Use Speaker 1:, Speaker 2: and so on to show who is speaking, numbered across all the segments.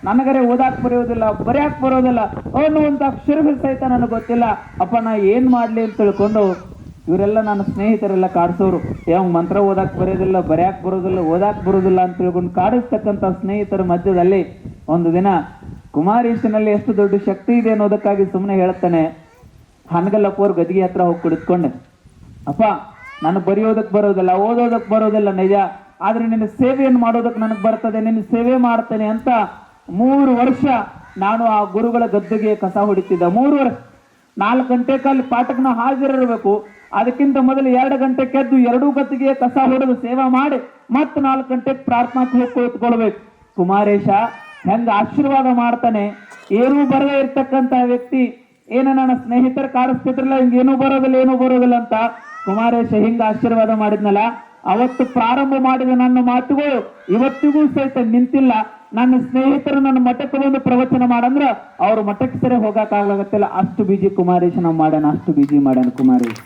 Speaker 1: ನನಗರೆ ಓದಾಕ್ ಬರೆಯೋದಿಲ್ಲ, ಬರೆಯಾಕ್ ಬರೋದಿಲ್ಲ ಅನ್ನುವಂತ ಅಕ್ಷರಗಳು ಸಹಿತ ನನಗೆ ಗೊತ್ತಿಲ್ಲ. ಅಪ್ಪ ನಾ ಏನ್ ಮಾಡ್ಲಿ ಅಂತ ತಿಳ್ಕೊಂಡು ಇವರೆಲ್ಲ ನನ್ನ ಸ್ನೇಹಿತರೆಲ್ಲ ಕಾಡಿಸೋರು. ಯಾವ ಮಂತ್ರ ಓದಾಕ್ ಬರೋದಿಲ್ಲ, ಬರೆಯಾಕ್ ಬರೋದಿಲ್ಲ, ಓದಾಕ್ ಬರೋದಿಲ್ಲ ಅಂತ ತಿಳ್ಕೊಂಡು ಕಾಡಿಸ್ತಕ್ಕಂಥ ಸ್ನೇಹಿತರ ಮಧ್ಯದಲ್ಲಿ ಒಂದು ದಿನ ಕುಮಾರೇಶನಲ್ಲಿ ಎಷ್ಟು ದೊಡ್ಡ ಶಕ್ತಿ ಇದೆ ಅನ್ನೋದಕ್ಕಾಗಿ ಸುಮ್ಮನೆ ಹೇಳ್ತಾನೆ. ಹನಗಲ್ಲಪ್ಪವ್ರ ಗದಿಗೆ ಹತ್ರ ಹೋಗಿ ಕುಳಿತುಕೊಂಡೆ. ಅಪ್ಪ ನನಗೆ ಬರೆಯೋದಕ್ಕೆ ಬರೋದಿಲ್ಲ, ಓದೋದಕ್ಕೆ ಬರೋದಿಲ್ಲ ನಿಜ, ಆದ್ರೆ ನಿನ್ನ ಸೇವೆಯನ್ನು ಮಾಡೋದಕ್ಕೆ ನನಗೆ ಬರ್ತದೆ, ನಿನ್ನ ಸೇವೆ ಮಾಡ್ತೇನೆ ಅಂತ 3 ವರ್ಷ ನಾನು ಆ ಗುರುಗಳ ಗದ್ದೆಗೆ ಕಸ ಹೊಡಿತಿದ್ದ. 3 ವರ್ಷ 4 ಗಂಟೆ ಕಾಲ ಪಾಠಕ್ಕೆ ನಾವು ಹಾಜರಿರಬೇಕು. ಅದಕ್ಕಿಂತ ಮೊದಲು 2 ಗಂಟೆ ಕೆದ್ದು 2 ಗದ್ದಿಗೆ ಕಸ ಹೊಡೆದು ಸೇವಾ ಮಾಡಿ ಮತ್ತೆ 4 ಗಂಟೆಗೆ ಪ್ರಾರ್ಥನಾಕ್ಕೆ ಹೋಗಿ ಕುಳಿತುಕೊಳ್ಬೇಕು. ಕುಮಾರೇಶ ಹೆಂಗ ಆಶೀರ್ವಾದ ಮಾಡ್ತಾನೆ. ಏನೂ ಬರದೇ ಇರ್ತಕ್ಕಂತ ವ್ಯಕ್ತಿ ಏನ ನನ್ನ ಸ್ನೇಹಿತರ ಕಾಡಿಸ್ತಿದ್ರಲ್ಲ, ಹಿಂಗೇನೂ ಬರೋದಿಲ್ಲ ಏನೂ ಬರೋದಿಲ್ಲ ಅಂತ ಕುಮಾರೇಶ ಹಿಂಗ ಆಶೀರ್ವಾದ ಮಾಡಿದ್ನಲ್ಲ, ಅವತ್ತು ಪ್ರಾರಂಭ ಮಾಡಿದ ನನ್ನ ಮಾತುಗಳು ಇವತ್ತಿಗೂ ಸಹಿತ ನಿಂತಿಲ್ಲ. ನನ್ನ ಸ್ನೇಹಿತರು ನನ್ನ ಮಠಕ್ಕೆ ಬಂದು ಪ್ರವಚನ ಮಾಡಂದ್ರ ಅವ್ರ ಮಠಕ್ಕೆ ಸರಿ ಹೋಗಕ್ಕಾಗಲಾಗತ್ತಿಲ್ಲ. ಅಷ್ಟು ಬೀಜಿ ಕುಮಾರೇಶ ನಾವು ಮಾಡ್ಯಾನ, ಅಷ್ಟು ಬೀಜಿ ಮಾಡ್ಯಾನ ಕುಮಾರೇಶ.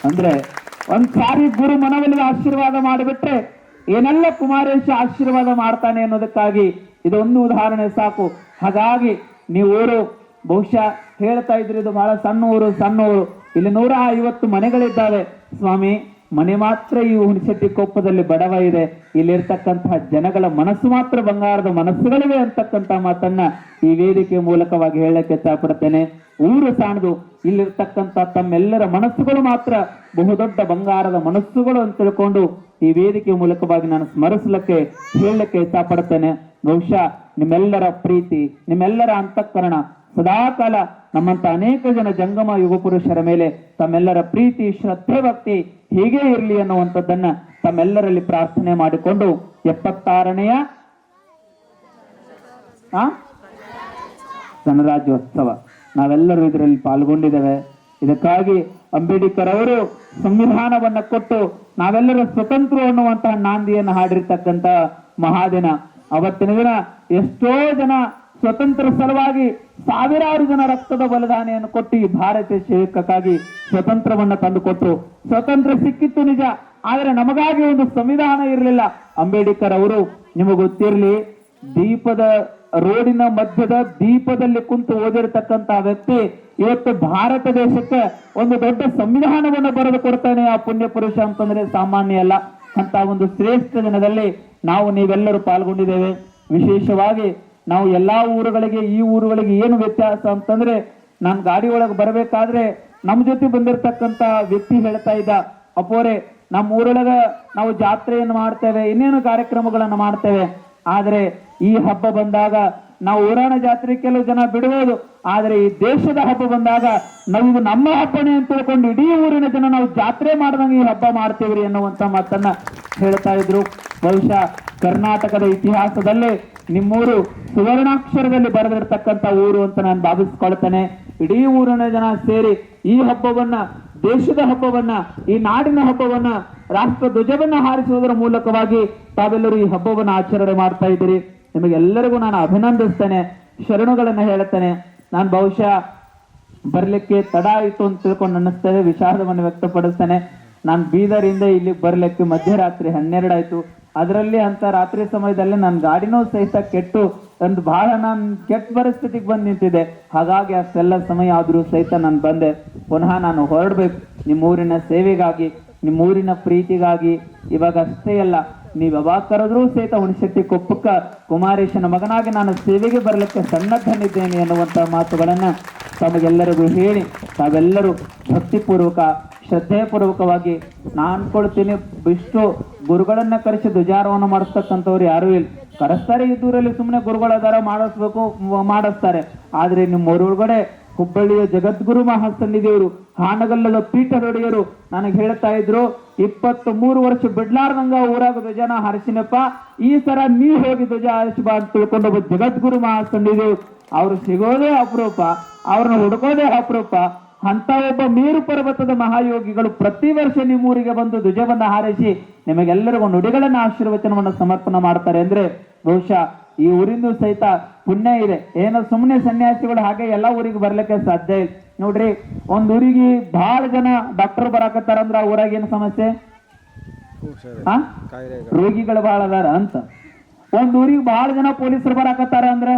Speaker 1: ಅಂದ್ರೆ ಒಂದ್ಸಾರಿ ಗುರು ಮನವೊಲಿಗೆ ಆಶೀರ್ವಾದ ಮಾಡಿಬಿಟ್ರೆ ಏನೆಲ್ಲ ಕುಮಾರೇಶ ಆಶೀರ್ವಾದ ಮಾಡ್ತಾನೆ ಅನ್ನೋದಕ್ಕಾಗಿ ಇದೊಂದು ಉದಾಹರಣೆ ಸಾಕು. ಹಾಗಾಗಿ ನೀವೂರು ಬಹುಶಃ ಹೇಳ್ತಾ ಇದ್ರಿ ಇದು ಬಹಳ ಸಣ್ಣ ಊರು, ಇಲ್ಲಿ 150 ಮನೆಗಳಿದ್ದಾವೆ ಸ್ವಾಮಿ. ಮನೆ ಮಾತ್ರ ಈ ಹುಣಸೆಟ್ಟಿ ಕೊಪ್ಪದಲ್ಲಿ ಬಡವ ಇದೆ, ಇಲ್ಲಿರ್ತಕ್ಕಂತಹ ಜನಗಳ ಮನಸ್ಸು ಮಾತ್ರ ಬಂಗಾರದ ಮನಸ್ಸುಗಳಿವೆ ಅಂತಕ್ಕಂಥ ಮಾತನ್ನ ಈ ವೇದಿಕೆ ಮೂಲಕವಾಗಿ ಹೇಳಕ್ಕೆ ಇಷ್ಟಪಡ್ತೇನೆ. ಊರು ಸಾಣದು, ಇಲ್ಲಿರ್ತಕ್ಕಂಥ ತಮ್ಮೆಲ್ಲರ ಮನಸ್ಸುಗಳು ಮಾತ್ರ ಬಹುದೊಡ್ಡ ಬಂಗಾರದ ಮನಸ್ಸುಗಳು ಅಂತ ತಿಳ್ಕೊಂಡು ಈ ವೇದಿಕೆ ಮೂಲಕವಾಗಿ ನಾನು ಸ್ಮರಿಸಲಿಕ್ಕೆ ಹೇಳಲಿಕ್ಕೆ ಇಷ್ಟಪಡ್ತೇನೆ. ಬಹುಶಃ ನಿಮ್ಮೆಲ್ಲರ ಪ್ರೀತಿ, ನಿಮ್ಮೆಲ್ಲರ ಅಂತಃಕರಣ ಸದಾಕಾಲ ನಮ್ಮಂತ ಅನೇಕ ಜನ ಜಂಗಮ ಯುಗ ಪುರುಷರ ಮೇಲೆ ತಮ್ಮೆಲ್ಲರ ಪ್ರೀತಿ, ಶ್ರದ್ಧೆ, ಭಕ್ತಿ ಹೀಗೆ ಇರಲಿ ಅನ್ನುವಂಥದ್ದನ್ನ ತಮ್ಮೆಲ್ಲರಲ್ಲಿ ಪ್ರಾರ್ಥನೆ ಮಾಡಿಕೊಂಡು 76ನೇ ಗಣರಾಜ್ಯೋತ್ಸವ ನಾವೆಲ್ಲರೂ ಇದರಲ್ಲಿ ಪಾಲ್ಗೊಂಡಿದ್ದೇವೆ. ಇದಕ್ಕಾಗಿ ಅಂಬೇಡ್ಕರ್ ಅವರು ಸಂವಿಧಾನವನ್ನ ಕೊಟ್ಟು ನಾವೆಲ್ಲರೂ ಸ್ವತಂತ್ರ ಅನ್ನುವಂತಹ ನಾಂದಿಯನ್ನು ಹಾಡಿರ್ತಕ್ಕಂಥ ಮಹಾದಿನ. ಅವತ್ತಿನ ದಿನ ಎಷ್ಟೋ ಜನ ಸ್ವತಂತ್ರ ಸಲುವಾಗಿ ಸಾವಿರಾರು ಜನ ರಕ್ತದ ಬಲಿದಾನಿಯನ್ನು ಕೊಟ್ಟು ಈ ಭಾರತೀಯ ಸೇವಕಕ್ಕಾಗಿ ಸ್ವತಂತ್ರವನ್ನ ತಂದುಕೊಟ್ರು. ಸ್ವತಂತ್ರ ಸಿಕ್ಕಿತ್ತು ನಿಜ, ಆದರೆ ನಮಗಾಗಿ ಒಂದು ಸಂವಿಧಾನ ಇರಲಿಲ್ಲ. ಅಂಬೇಡ್ಕರ್ ಅವರು ನಿಮಗೆ ಗೊತ್ತಿರಲಿ, ದೀಪದ ರೋಡಿನ ಮಧ್ಯದ ದೀಪದಲ್ಲಿ ಕುಂತು ಓದಿರ್ತಕ್ಕಂತ ವ್ಯಕ್ತಿ ಇವತ್ತು ಭಾರತ ದೇಶಕ್ಕೆ ಒಂದು ದೊಡ್ಡ ಸಂವಿಧಾನವನ್ನು ಬರೆದು ಕೊಡ್ತಾನೆ. ಆ ಪುಣ್ಯ ಪುರುಷ ಅಂತಂದ್ರೆ ಸಾಮಾನ್ಯ ಅಲ್ಲ. ಅಂತ ಒಂದು ಶ್ರೇಷ್ಠ ದಿನದಲ್ಲಿ ನಾವು ನೀವೆಲ್ಲರೂ ಪಾಲ್ಗೊಂಡಿದ್ದೇವೆ. ವಿಶೇಷವಾಗಿ ನಾವು ಎಲ್ಲಾ ಊರುಗಳಿಗೆ ಈ ಊರುಗಳಿಗೆ ಏನು ವ್ಯತ್ಯಾಸ ಅಂತಂದ್ರೆ, ನಾನು ಗಾಡಿ ಒಳಗೆ ಬರಬೇಕಾದ್ರೆ ನಮ್ಮ ಜೊತೆ ಬಂದಿರತಕ್ಕಂತ ವ್ಯಕ್ತಿ ಹೇಳ್ತಾ ಇದ್ದ, ಅಪ್ಪೋರೆ ನಮ್ಮ ಊರೊಳಗ ನಾವು ಜಾತ್ರೆಯನ್ನು ಮಾಡ್ತೇವೆ, ಇನ್ನೇನು ಕಾರ್ಯಕ್ರಮಗಳನ್ನು ಮಾಡ್ತೇವೆ, ಆದ್ರೆ ಈ ಹಬ್ಬ ಬಂದಾಗ ನಾವು ಊರಾಣ ಜಾತ್ರೆ ಕೆಲವು ಜನ ಬಿಡಬಹುದು, ಆದ್ರೆ ಈ ದೇಶದ ಹಬ್ಬ ಬಂದಾಗ ನಾವು ನಮ್ಮ ಹಬ್ಬನೇ ಅಂತ ತಿಳ್ಕೊಂಡು ಇಡೀ ಊರಿನ ಜನ ನಾವು ಜಾತ್ರೆ ಮಾಡ್ದಂಗೆ ಈ ಹಬ್ಬ ಮಾಡ್ತೇವ್ರಿ ಅನ್ನುವಂತ ಮಾತನ್ನ ಹೇಳ್ತಾ ಇದ್ರು. ಬಹುಶಃ ಕರ್ನಾಟಕದ ಇತಿಹಾಸದಲ್ಲಿ ನಿಮ್ಮೂರು ಸುವರ್ಣಾಕ್ಷರದಲ್ಲಿ ಬರೆದಿರ್ತಕ್ಕಂಥ ಊರು ಅಂತ ನಾನು ಭಾವಿಸ್ಕೊಳ್ತೇನೆ. ಇಡೀ ಊರಿನ ಜನ ಸೇರಿ ಈ ಹಬ್ಬವನ್ನ, ದೇಶದ ಹಬ್ಬವನ್ನ, ಈ ನಾಡಿನ ಹಬ್ಬವನ್ನ, ರಾಷ್ಟ್ರ ಧ್ವಜವನ್ನ ಹಾರಿಸುವುದರ ಮೂಲಕವಾಗಿ ತಾವೆಲ್ಲರೂ ಈ ಹಬ್ಬವನ್ನ ಆಚರಣೆ ಮಾಡ್ತಾ ಇದ್ದೀರಿ. ನಿಮಗೆಲ್ಲರಿಗೂ ನಾನು ಅಭಿನಂದಿಸ್ತೇನೆ, ಶರಣುಗಳನ್ನ ಹೇಳ್ತೇನೆ. ನಾನು ಬಹುಶಃ ಬರ್ಲಿಕ್ಕೆ ತಡ ಆಯಿತು ಅಂತ ತಿಳ್ಕೊಂಡು ಅನ್ನಿಸ್ತೇನೆ, ವಿಷಾದವನ್ನು ವ್ಯಕ್ತಪಡಿಸ್ತೇನೆ. ನಾನು ಬೀದರಿಂದ ಇಲ್ಲಿಗೆ ಬರ್ಲಿಕ್ಕೆ ಮಧ್ಯರಾತ್ರಿ 12 ಆಯ್ತು. ಅದರಲ್ಲಿ ಅಂತ ರಾತ್ರಿ ಸಮಯದಲ್ಲಿ ನನ್ನ ಗಾಡಿನೂ ಸಹಿತ ಕೆಟ್ಟು ಒಂದು ಬಹಳ ನಾನು ಕೆಟ್ಟ ಪರಿಸ್ಥಿತಿಗೆ ಬಂದು ನಿಂತಿದೆ. ಹಾಗಾಗಿ ಅಷ್ಟೆಲ್ಲ ಸಮಯ ಆದ್ರೂ ಸಹಿತ ನಾನು ಬಂದೆ. ಪುನಃ ನಾನು ಹೊರಡ್ಬೇಕು ನಿಮ್ಮೂರಿನ ಸೇವೆಗಾಗಿ, ನಿಮ್ಮೂರಿನ ಪ್ರೀತಿಗಾಗಿ. ಇವಾಗ ಅಷ್ಟೇ ಅಲ್ಲ, ನೀವು ಯಾವಾಗ ಕರೆದ್ರೂ ಸಹಿತ ಹುಣಸೆಟ್ಟಿ ಕೊಪ್ಪಕ್ಕ ಕುಮಾರೇಶನ ಮಗನಾಗಿ ನಾನು ಸೇವೆಗೆ ಬರಲಿಕ್ಕೆ ಸನ್ನದ್ಧನಿದ್ದೇನೆ ಅನ್ನುವಂಥ ಮಾತುಗಳನ್ನ ತಮಗೆಲ್ಲರಿಗೂ ಹೇಳಿ ತಾವೆಲ್ಲರೂ ಭಕ್ತಿಪೂರ್ವಕ, ಶ್ರದ್ಧೆಪೂರ್ವಕವಾಗಿ ನಾನು ಅನ್ಕೊಳ್ತೀನಿ, ಇಷ್ಟು ಗುರುಗಳನ್ನ ಕರೆಸಿ ಧ್ವಜಾರೋಹಣ ಮಾಡಿಸ್ತಕ್ಕಂಥವ್ರು ಯಾರು ಇಲ್ಲ. ಕರೆಸ್ತಾರೆ, ಈ ದೂರಲ್ಲಿ ಸುಮ್ಮನೆ ಗುರುಗಳದಾರ ಮಾಡಿಸ್ತಾರೆ. ಆದ್ರೆ ನಿಮ್ಮ ಒಳಗಡೆ ಹುಬ್ಬಳ್ಳಿಯ ಜಗದ್ಗುರು ಮಹಾಸನ್ನಿಧಿಯವರು, ಹಾನಗಲ್ಲದ ಪೀಠದೊಡೆಯರು ನನಗೆ ಹೇಳ್ತಾ ಇದ್ರು, 23 ವರ್ಷ ಬಿಡ್ಲಾರ್ದಂಗ ಊರಾಗ ಧ್ವಜನ ಹಾರಿಸಿನಪ್ಪ, ಈ ಸರ ನೀವು ಹೋಗಿ ಧ್ವಜ ಹಾರಿಸಬಾ ಅಂತ ತಿಳ್ಕೊಂಡು ಒಬ್ಬ ಜಗದ್ಗುರು ಮಹಾಸನ್ನಿಧಿಯವರು ಅವ್ರು ಸಿಗೋದೇ ಅಪರೂಪ, ಅವ್ರನ್ನ ಹುಡುಕೋದೇ ಅಪರೂಪ. ಅಂತ ಒಬ್ಬ ಮೇರು ಪರ್ವತದ ಮಹಾಯೋಗಿಗಳು ಪ್ರತಿ ವರ್ಷ ನಿಮ್ಮೂರಿಗೆ ಬಂದು ಧ್ವಜವನ್ನ ಹಾರಿಸಿ ನಿಮಗೆಲ್ಲರಿಗೂ ನುಡಿಗಳನ್ನ ಆಶೀರ್ವಚನವನ್ನು ಸಮರ್ಪಣೆ ಮಾಡ್ತಾರೆ. ಅಂದ್ರೆ ಬಹುಶಃ ಈ ಊರಿನ ಸಹಿತ ಪುಣ್ಯ ಇದೆ. ಏನೋ ಸುಮ್ಮನೆ ಸನ್ಯಾಸಿಗಳು ಹಾಗೆ ಎಲ್ಲ ಊರಿಗೆ ಬರ್ಲಿಕ್ಕೆ ಸಾಧ್ಯ ಇಲ್ಲ. ನೋಡ್ರಿ, ಒಂದ್ ಊರಿಗೆ ಬಹಳ ಜನ ಡಾಕ್ಟರ್ ಬರಾಕತ್ತಾರ ಅಂದ್ರ ಆ ಊರಾಗ ಏನು ಸಮಸ್ಯೆ? ರೋಗಿಗಳು ಬಹಳ ಅದಾರ ಅಂತ. ಒಂದ್ ಊರಿಗೆ ಬಹಳ ಜನ ಪೊಲೀಸರು ಬರಾಕತ್ತಾರ ಅಂದ್ರ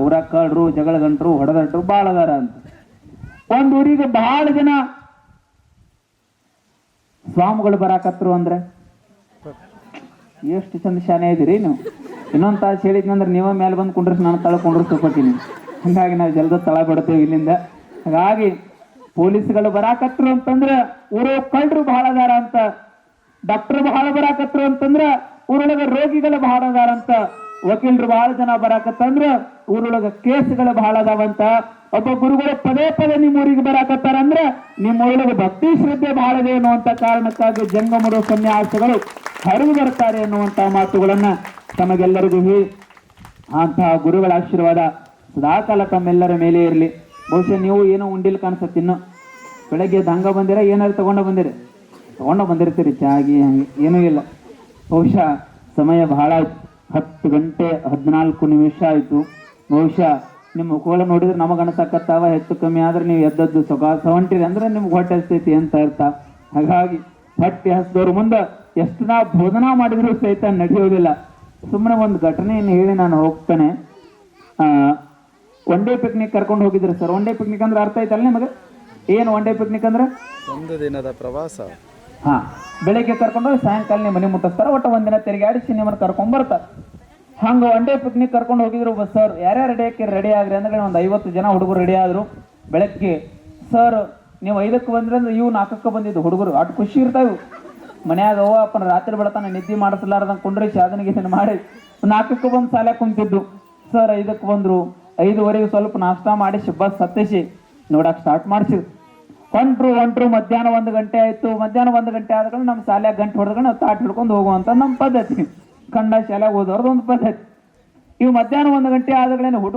Speaker 1: ಊರಾಗ ಕಳ್ರು ಜಗಳ ಗಂಟ್ರು ಹೊಡೆದಟ್ರು ಬಾಳ ಅದಾರ ಅಂತ. ಒಂದ್ ಊರಿಗೆ ಬಹಳ ಜನ ಸ್ವಾಮಿಗಳು ಬರಾಕತ್ರು ಅಂದ್ರೆ ಎಷ್ಟು ಚಂದ ಶಾನೆ ಇದೀರಿ ನೀವು. ಇನ್ನೊಂದ್ ತಾಸು ಹೇಳಿದ್ನಂದ್ರೆ ನೀವ ಮೇಲೆ ಬಂದು ಕುಂಡ್ರಿಸಿ ನಾನು ತಳ ಕುಂಡ್ರಿಸ್ಕೊತೀನಿ. ಹಂಗಾಗಿ ನಾವು ಜಲ್ದ ತಳ ಬಿಡ್ತೇವೆ ಇಲ್ಲಿಂದ. ಹಾಗಾಗಿ ಪೊಲೀಸ್ಗಳು ಬರಾಕತ್ರು ಅಂತಂದ್ರ ಊರೋ ಕಳ್ರು ಬಹಳ ಅದಾರ ಅಂತ, ಡಾಕ್ಟರ್ ಬಹಳ ಬರಾಕತ್ರು ಅಂತಂದ್ರ ಊರೊಳಗ ರೋಗಿಗಳು ಬಹಳ ಅದಾರ ಅಂತ, ವಕೀಲರು ಬಹಳ ಜನ ಬರಾಕತ್ತಂದ್ರ ಊರೊಳಗ ಕೇಸ್ಗಳು ಬಹಳ ಅದಾವಂತ. ಒಬ್ಬ ಗುರುಗಳು ಪದೇ ಪದೇ ನಿಮ್ಮ ಊರಿಗೆ ಬರಾಕತ್ತಾರ ಅಂದ್ರ ನಿಮ್ಮ ಊರೊಳಗೆ ಭಕ್ತಿ ಶ್ರದ್ಧೆ ಬಹಳ ಇದೆ ಅನ್ನುವಂತ ಕಾರಣಕ್ಕಾಗಿ ಜಂಗಮರು ಸನ್ಯಾಸಿಗಳು ಹರಿದು ಬರ್ತಾರೆ ಎನ್ನುವಂತ ಮಾತುಗಳನ್ನ ತಮಗೆಲ್ಲರಿಗೂ ಹೇಳಿ ಅಂತಹ ಗುರುಗಳ ಆಶೀರ್ವಾದ ಸದಾಕಾಲ ತಮ್ಮೆಲ್ಲರ ಮೇಲೆ ಇರಲಿ. ಬಹುಶಃ ನೀವು ಏನೋ ಉಂಡಿಲ್ ಕಾಣಿಸುತ್ತೆ. ಇನ್ನು ಬೆಳಗ್ಗೆ ಹಂಗ ಬಂದಿರ ಏನಾದ್ರು ತಗೊಂಡು ಬಂದಿರ್ತೀರಿ ಚಾಗಿ ಹಂಗೆ ಏನೂ ಇಲ್ಲ. ಬಹುಶಃ ಸಮಯ ಬಹಳ ಆಯ್ತು, 10 ಗಂಟೆ 14 ನಿಮಿಷ ಆಯ್ತು. ಬಹುಶಃ ನಿಮ್ಮ ಮುಖಗಳು ನೋಡಿದ್ರೆ ನಮಗೆ ಅನ್ಸಕತ್ತಾವ ಹೆಚ್ಚು ಕಮ್ಮಿ ಆದ್ರೆ ನೀವು ಎದ್ದದ್ದು ಹೊಂಟಿರಿ ಅಂದ್ರೆ ನಿಮ್ಗೆ ಹೊಟ್ಟೆ ಹಸ್ತೈತಿ ಅಂತ ಅರ್ಥ. ಹಾಗಾಗಿ ಹೊಟ್ಟೆ ಹಸ್ದವ್ರ ಮುಂದೆ ಎಷ್ಟು ನಾ ಬೋಧನಾ ಮಾಡಿದ್ರು ಸಹಿತ ನಡೆಯೋದಿಲ್ಲ. ಸುಮ್ಮನೆ ಒಂದು ಘಟನೆಯನ್ನು ಹೇಳಿ ನಾನು ಹೋಗ್ತಾನೆ. ಒನ್ ಡೇ ಪಿಕ್ನಿಕ್ ಕರ್ಕೊಂಡು ಹೋಗಿದ್ರು ಸರ್. ಒನ್ ಡೇ ಪಿಕ್ನಿಕ್ ಅಂದ್ರೆ ಅರ್ಥ ಆಯ್ತಲ್ಲ ನಿಮಗೆ? ಏನು ಒನ್ ಡೇ ಪಿಕ್ನಿಕ್ ಅಂದ್ರೆ?
Speaker 2: ಒಂದು ದಿನದ ಪ್ರವಾಸ.
Speaker 1: ಬೆಳಿಗ್ಗೆ ಕರ್ಕೊಂಡು ಹೋಗಿ ಸಾಯಂಕಾಲ ನಿಮ್ಮ ಮನೆ ಮುಟ್ಟಿಸ್ತಾರ. ಒಟ್ಟು ಒಂದಿನ ತಿರುಗಾಡಿಸಿ ನಿಮ್ಮನ್ನು ಕರ್ಕೊಂಡ್ ಬರ್ತಾರೆ. ಹಂಗ ಒನ್ ಡೇ ಪಿಕ್ನಿಕ್ ಕರ್ಕೊಂಡು ಹೋಗಿದ್ರು ಸರ್. ಯಾರ್ಯಾರು ರೆಡಿ ಆಗ್ರಿ ಅಂದ್ರೆ ಒಂದು 50 ಜನ ಹುಡುಗರು ರೆಡಿ ಆದ್ರು. ಬೆಳಗ್ಗೆ ಸರ್ ನೀವು 5ಕ್ಕೆ ಬಂದ್ರೆ ಅಂದ್ರೆ ಇವು 4ಕ್ಕೆ ಬಂದಿದ್ದು ಹುಡುಗರು. ಅಷ್ಟು ಖುಷಿ ಇರ್ತಾವೆ. ಮನ್ಯಾಗ ಅಪ್ಪನ ರಾತ್ರಿ ಬೆಳತಾನ ನಿದ್ದೆ ಮಾಡಿಸ್ಲಾರ್ದಂಗೆ ಕುಂಡ್ರಿ ಸಾಧನೆಗೆ ಮಾಡಿ 4ಕ್ಕೆ ಬಂದು ಶಾಲೆ ಕುಂತಿದ್ದು. ಸರ್ 5ಕ್ಕೆ ಬಂದ್ರು. 5:15 ಸ್ವಲ್ಪ ನಾಷ್ಟಾ ಮಾಡಿ ಬಸ್ ಹತ್ತಿಸಿ ನೋಡಕ್ ಸ್ಟಾರ್ಟ್ ಮಾಡಿಸಿದ್ರು. ಹೊಂಟ್ರು ಮಧ್ಯಾಹ್ನ 1 ಗಂಟೆ ಆಯ್ತು. ಮಧ್ಯಾಹ್ನ 1 ಗಂಟೆ ಆದ್ಕೊಂಡು ನಮ್ಮ ಶಾಲೆಯಾಗ ಗಂಟೆ ಹೊಡೆದ್ಕೊಂಡು ನಾವು ತಾಟ್ ಹಿಡ್ಕೊಂಡು ಹೋಗುವಂತ ನಮ್ಮ ಪದ್ಧತಿ. ಕಂಡ ಶಾಲೆಗೆ ಹೋದವ್ರದ್ದು ಒಂದು ಪದ್ಧತಿ. ಇವು ಮಧ್ಯಾಹ್ನ 1 ಗಂಟೆ ಆದ್ಗಳೇನು